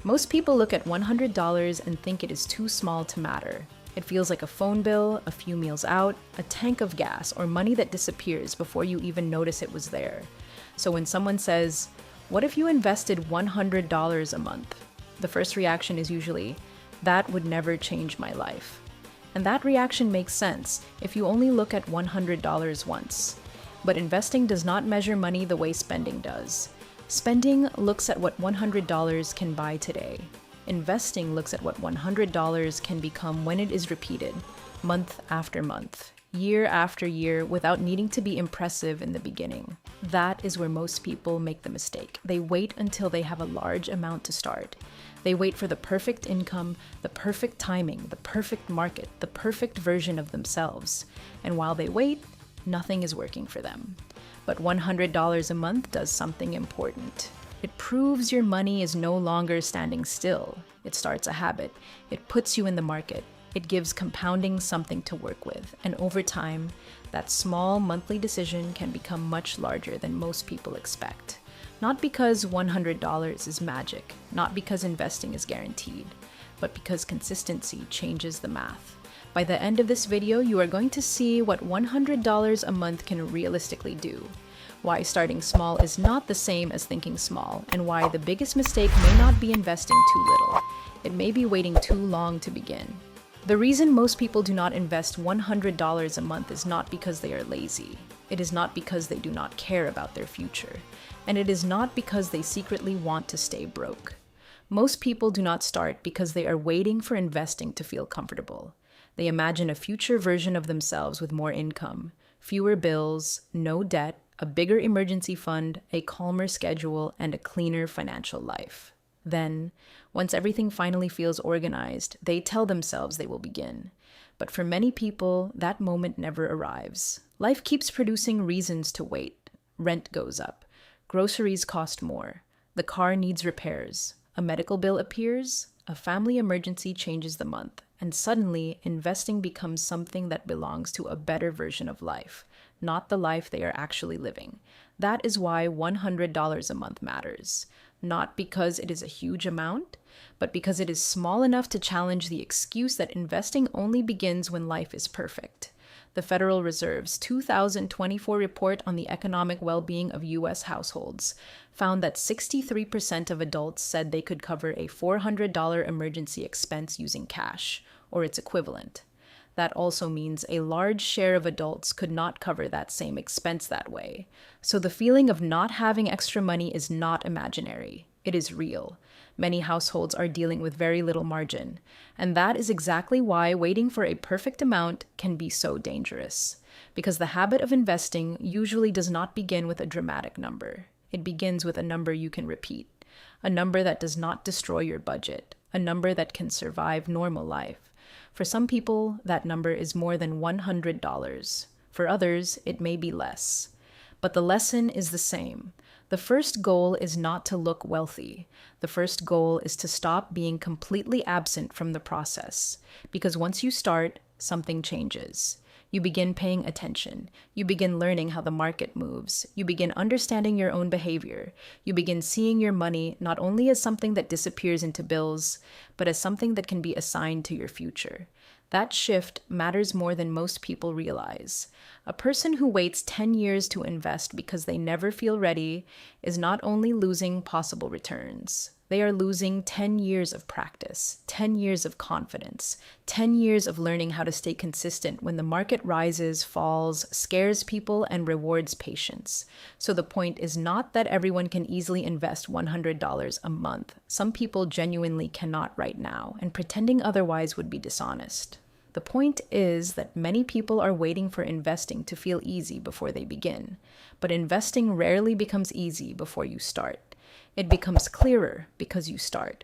Most people look at $100 and think it is too small to matter. It feels like a phone bill, a few meals out, a tank of gas, or money that disappears before you even notice it was there. So when someone says, "What if you invested $100 a month?" the first reaction is usually, "That would never change my life." And that reaction makes sense if you only look at $100 once. But investing does not measure money the way spending does. Spending looks at what $100 can buy today. Investing looks at what $100 can become when it is repeated, month after month, year after year, without needing to be impressive in the beginning. That is where most people make the mistake. They wait until they have a large amount to start. They wait for the perfect income, the perfect timing, the perfect market, the perfect version of themselves. And while they wait, nothing is working for them. But $100 a month does something important. It proves your money is no longer standing still. It starts a habit. It puts you in the market. It gives compounding something to work with. And over time, that small monthly decision can become much larger than most people expect. Not because $100 is magic, not because investing is guaranteed, but because consistency changes the math. By the end of this video, you are going to see what $100 a month can realistically do, why starting small is not the same as thinking small, and why the biggest mistake may not be investing too little. It may be waiting too long to begin. The reason most people do not invest $100 a month is not because they are lazy. It is not because they do not care about their future. And it is not because they secretly want to stay broke. Most people do not start because they are waiting for investing to feel comfortable. They imagine a future version of themselves with more income, fewer bills, no debt, a bigger emergency fund, a calmer schedule, and a cleaner financial life. Then, once everything finally feels organized, they tell themselves they will begin. But for many people, that moment never arrives. Life keeps producing reasons to wait. Rent goes up. Groceries cost more. The car needs repairs. A medical bill appears. A family emergency changes the month. And suddenly, investing becomes something that belongs to a better version of life, not the life they are actually living. That is why $100 a month matters. Not because it is a huge amount, but because it is small enough to challenge the excuse that investing only begins when life is perfect. The Federal Reserve's 2024 report on the economic well-being of U.S. households found that 63% of adults said they could cover a $400 emergency expense using cash, or its equivalent. That also means a large share of adults could not cover that same expense that way. So the feeling of not having extra money is not imaginary. It is real. Many households are dealing with very little margin. And that is exactly why waiting for a perfect amount can be so dangerous. Because the habit of investing usually does not begin with a dramatic number. It begins with a number you can repeat. A number that does not destroy your budget. A number that can survive normal life. For some people, that number is more than $100. For others, it may be less. But the lesson is the same. The first goal is not to look wealthy. The first goal is to stop being completely absent from the process. Because once you start, something changes. You begin paying attention. You begin learning how the market moves. You begin understanding your own behavior. You begin seeing your money not only as something that disappears into bills, but as something that can be assigned to your future. That shift matters more than most people realize. A person who waits 10 years to invest because they never feel ready is not only losing possible returns. They are losing 10 years of practice, 10 years of confidence, 10 years of learning how to stay consistent when the market rises, falls, scares people, and rewards patience. So the point is not that everyone can easily invest $100 a month. Some people genuinely cannot right now, and pretending otherwise would be dishonest. The point is that many people are waiting for investing to feel easy before they begin. But investing rarely becomes easy before you start. It becomes clearer because you start.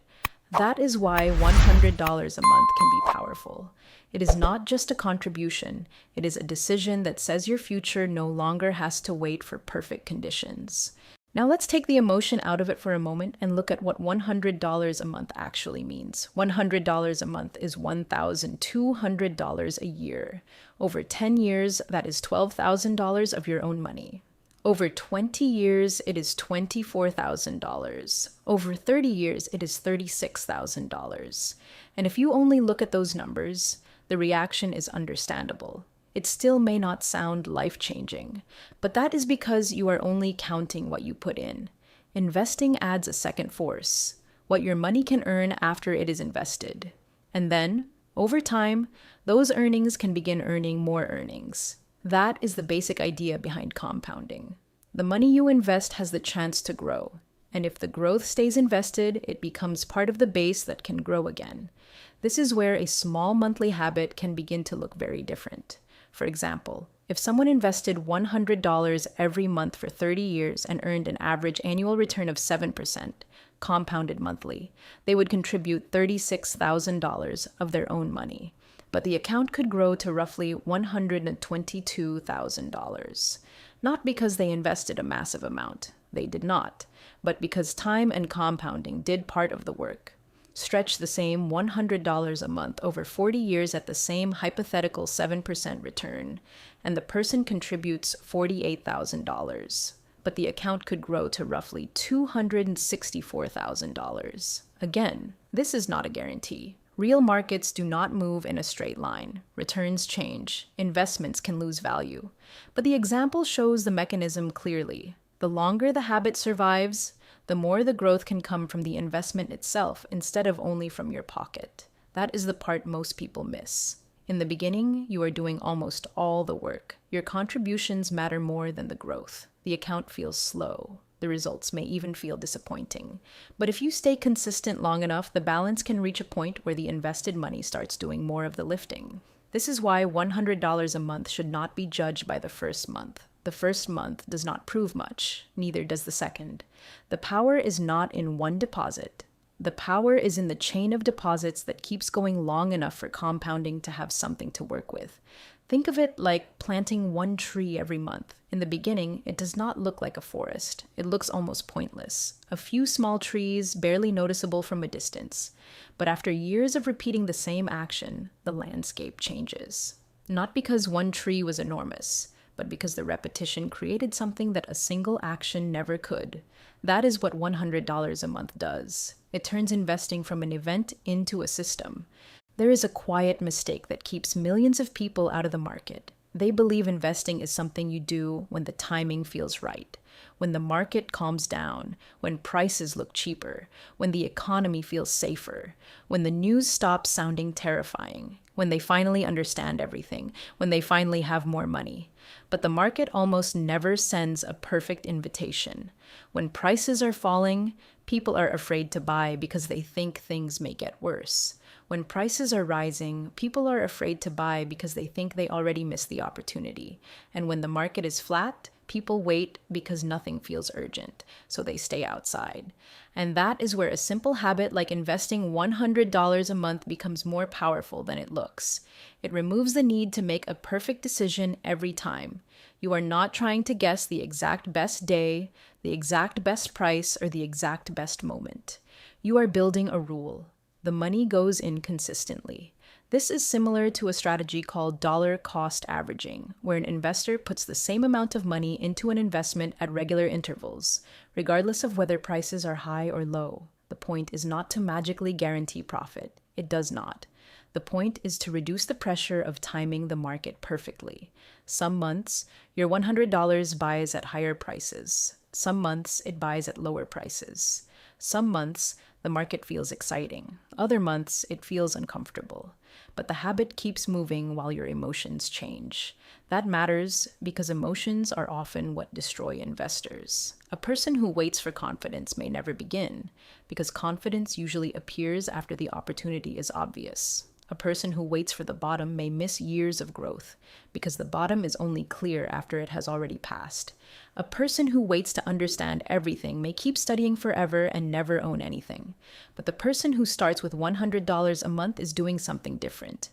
That is why $100 a month can be powerful. It is not just a contribution. It is a decision that says your future no longer has to wait for perfect conditions. Now let's take the emotion out of it for a moment and look at what $100 a month actually means. $100 a month is $1,200 a year. Over 10 years, that is $12,000 of your own money. Over 20 years, it is $24,000. Over 30 years, it is $36,000. And if you only look at those numbers, the reaction is understandable. It still may not sound life-changing, but that is because you are only counting what you put in. Investing adds a second force, what your money can earn after it is invested. And then, over time, those earnings can begin earning more earnings. That is the basic idea behind compounding. The money you invest has the chance to grow, and if the growth stays invested, it becomes part of the base that can grow again. This is where a small monthly habit can begin to look very different. For example, if someone invested $100 every month for 30 years and earned an average annual return of 7%, compounded monthly, they would contribute $36,000 of their own money. But the account could grow to roughly $122,000. Not because they invested a massive amount, they did not, but because time and compounding did part of the work. Stretch the same $100 a month over 40 years at the same hypothetical 7% return, and the person contributes $48,000. But the account could grow to roughly $264,000. Again, this is not a guarantee. Real markets do not move in a straight line. Returns change. Investments can lose value. But the example shows the mechanism clearly. The longer the habit survives, the more the growth can come from the investment itself instead of only from your pocket. That is the part most people miss. In the beginning, you are doing almost all the work. Your contributions matter more than the growth. The account feels slow. The results may even feel disappointing. But if you stay consistent long enough, the balance can reach a point where the invested money starts doing more of the lifting. This is why $100 a month should not be judged by the first month. The first month does not prove much, neither does the second. The power is not in one deposit. The power is in the chain of deposits that keeps going long enough for compounding to have something to work with. Think of it like planting one tree every month. In the beginning, it does not look like a forest. It looks almost pointless. A few small trees, barely noticeable from a distance. But after years of repeating the same action, the landscape changes. Not because one tree was enormous, but because the repetition created something that a single action never could. That is what $100 a month does. It turns investing from an event into a system. There is a quiet mistake that keeps millions of people out of the market. They believe investing is something you do when the timing feels right, when the market calms down, when prices look cheaper, when the economy feels safer, when the news stops sounding terrifying, when they finally understand everything, when they finally have more money. But the market almost never sends a perfect invitation. When prices are falling, people are afraid to buy because they think things may get worse. When prices are rising, people are afraid to buy because they think they already missed the opportunity. And when the market is flat, people wait because nothing feels urgent, so they stay outside. And that is where a simple habit like investing $100 a month becomes more powerful than it looks. It removes the need to make a perfect decision every time. You are not trying to guess the exact best day, the exact best price, or the exact best moment. You are building a rule. The money goes in consistently. This is similar to a strategy called dollar cost averaging, where an investor puts the same amount of money into an investment at regular intervals, regardless of whether prices are high or low. The point is not to magically guarantee profit. It does not. The point is to reduce the pressure of timing the market perfectly. Some months, your $100 buys at higher prices. Some months, it buys at lower prices. Some months, the market feels exciting. Other months, it feels uncomfortable. But the habit keeps moving while your emotions change. That matters because emotions are often what destroy investors. A person who waits for confidence may never begin, because confidence usually appears after the opportunity is obvious. A person who waits for the bottom may miss years of growth, because the bottom is only clear after it has already passed. A person who waits to understand everything may keep studying forever and never own anything. But the person who starts with $100 a month is doing something different.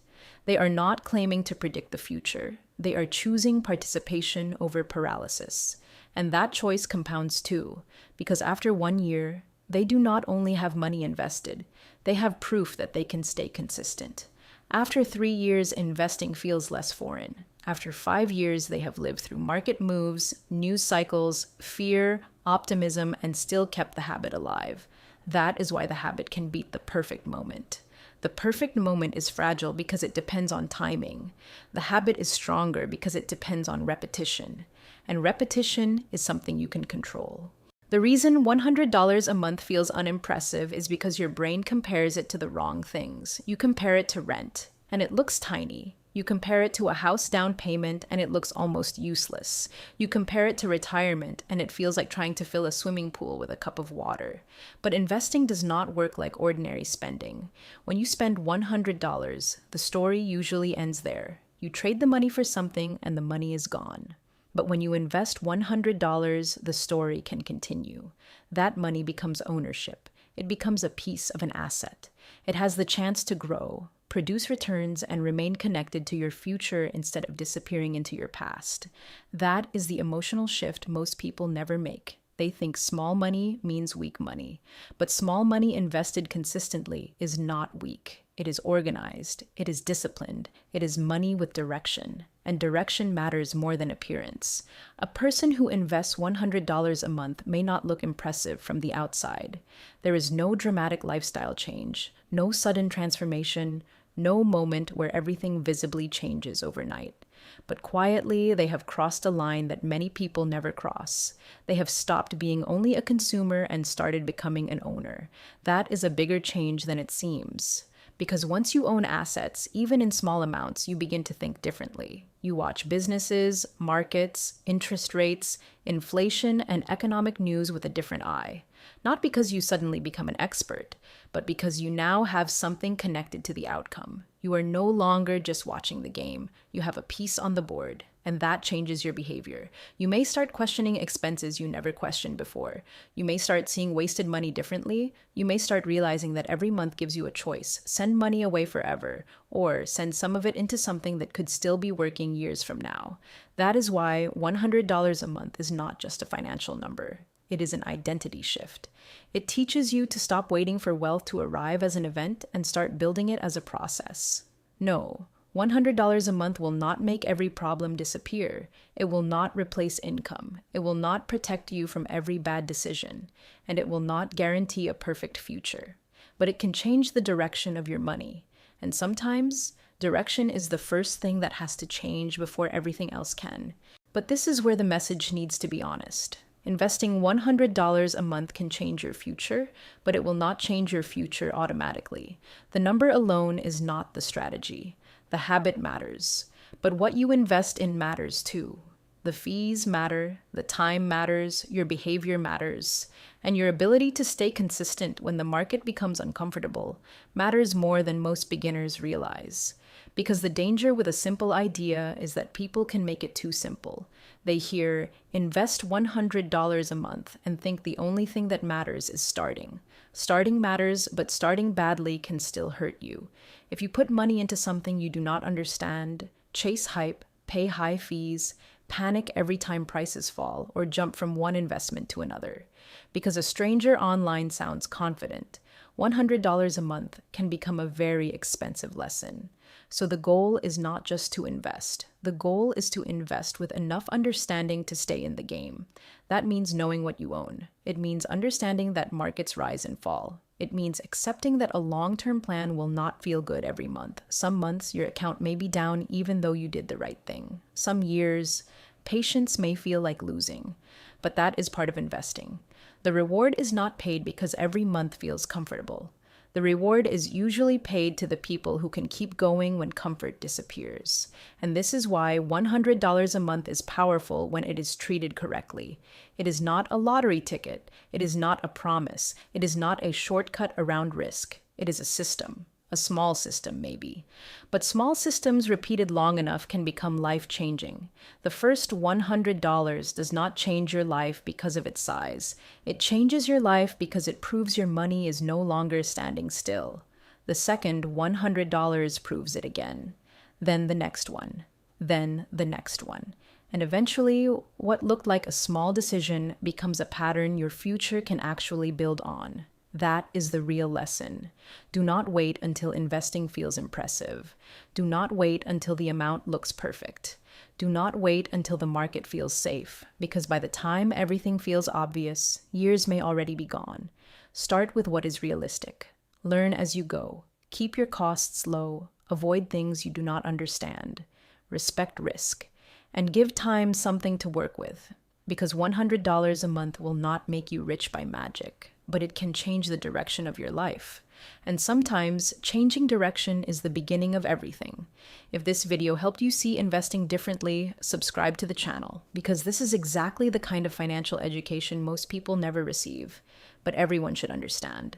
They are not claiming to predict the future. They are choosing participation over paralysis. And that choice compounds too, because after 1 year, they do not only have money invested, they have proof that they can stay consistent. After 3 years, investing feels less foreign. After 5 years, they have lived through market moves, news cycles, fear, optimism, and still kept the habit alive. That is why the habit can beat the perfect moment. The perfect moment is fragile because it depends on timing. The habit is stronger because it depends on repetition. And repetition is something you can control. The reason $100 a month feels unimpressive is because your brain compares it to the wrong things. You compare it to rent, and it looks tiny. You compare it to a house down payment, and it looks almost useless. You compare it to retirement, and it feels like trying to fill a swimming pool with a cup of water. But investing does not work like ordinary spending. When you spend $100, the story usually ends there. You trade the money for something, and the money is gone. But when you invest $100, the story can continue. That money becomes ownership. It becomes a piece of an asset. It has the chance to grow, produce returns, and remain connected to your future instead of disappearing into your past. That is the emotional shift most people never make. They think small money means weak money. But small money invested consistently is not weak. It is organized. It is disciplined. It is money with direction. And direction matters more than appearance. A person who invests $100 a month may not look impressive from the outside. There is no dramatic lifestyle change, no sudden transformation, no moment where everything visibly changes overnight. But quietly, they have crossed a line that many people never cross. They have stopped being only a consumer and started becoming an owner. That is a bigger change than it seems. Because once you own assets, even in small amounts, you begin to think differently. You watch businesses, markets, interest rates, inflation, and economic news with a different eye. Not because you suddenly become an expert, but because you now have something connected to the outcome. You are no longer just watching the game. You have a piece on the board, and that changes your behavior. You may start questioning expenses you never questioned before. You may start seeing wasted money differently. You may start realizing that every month gives you a choice: send money away forever, or send some of it into something that could still be working years from now. That is why $100 a month is not just a financial number. It is an identity shift. It teaches you to stop waiting for wealth to arrive as an event and start building it as a process. No, $100 a month will not make every problem disappear. It will not replace income. It will not protect you from every bad decision. And it will not guarantee a perfect future. But it can change the direction of your money. And sometimes, direction is the first thing that has to change before everything else can. But this is where the message needs to be honest. Investing $100 a month can change your future, but it will not change your future automatically. The number alone is not the strategy. The habit matters. But what you invest in matters too. The fees matter, the time matters, your behavior matters, and your ability to stay consistent when the market becomes uncomfortable matters more than most beginners realize. Because the danger with a simple idea is that people can make it too simple. They hear, invest $100 a month, and think the only thing that matters is starting. Starting matters, but starting badly can still hurt you. If you put money into something you do not understand, chase hype, pay high fees, panic every time prices fall, or jump from one investment to another. Because a stranger online sounds confident, $100 a month can become a very expensive lesson. So the goal is not just to invest. The goal is to invest with enough understanding to stay in the game. That means knowing what you own. It means understanding that markets rise and fall. It means accepting that a long-term plan will not feel good every month. Some months your account may be down even though you did the right thing. Some years, patience may feel like losing. But that is part of investing. The reward is not paid because every month feels comfortable. The reward is usually paid to the people who can keep going when comfort disappears. And this is why $100 a month is powerful when it is treated correctly. It is not a lottery ticket. It is not a promise. It is not a shortcut around risk. It is a system. A small system, maybe. But small systems repeated long enough can become life-changing. The first $100 does not change your life because of its size. It changes your life because it proves your money is no longer standing still. The second $100 proves it again. Then the next one. Then the next one. And eventually, what looked like a small decision becomes a pattern your future can actually build on. That is the real lesson. Do not wait until investing feels impressive. Do not wait until the amount looks perfect. Do not wait until the market feels safe, because by the time everything feels obvious, years may already be gone. Start with what is realistic. Learn as you go. Keep your costs low. Avoid things you do not understand. Respect risk. And give time something to work with, because $100 a month will not make you rich by magic, but it can change the direction of your life. And sometimes, changing direction is the beginning of everything. If this video helped you see investing differently, subscribe to the channel, because this is exactly the kind of financial education most people never receive, but everyone should understand.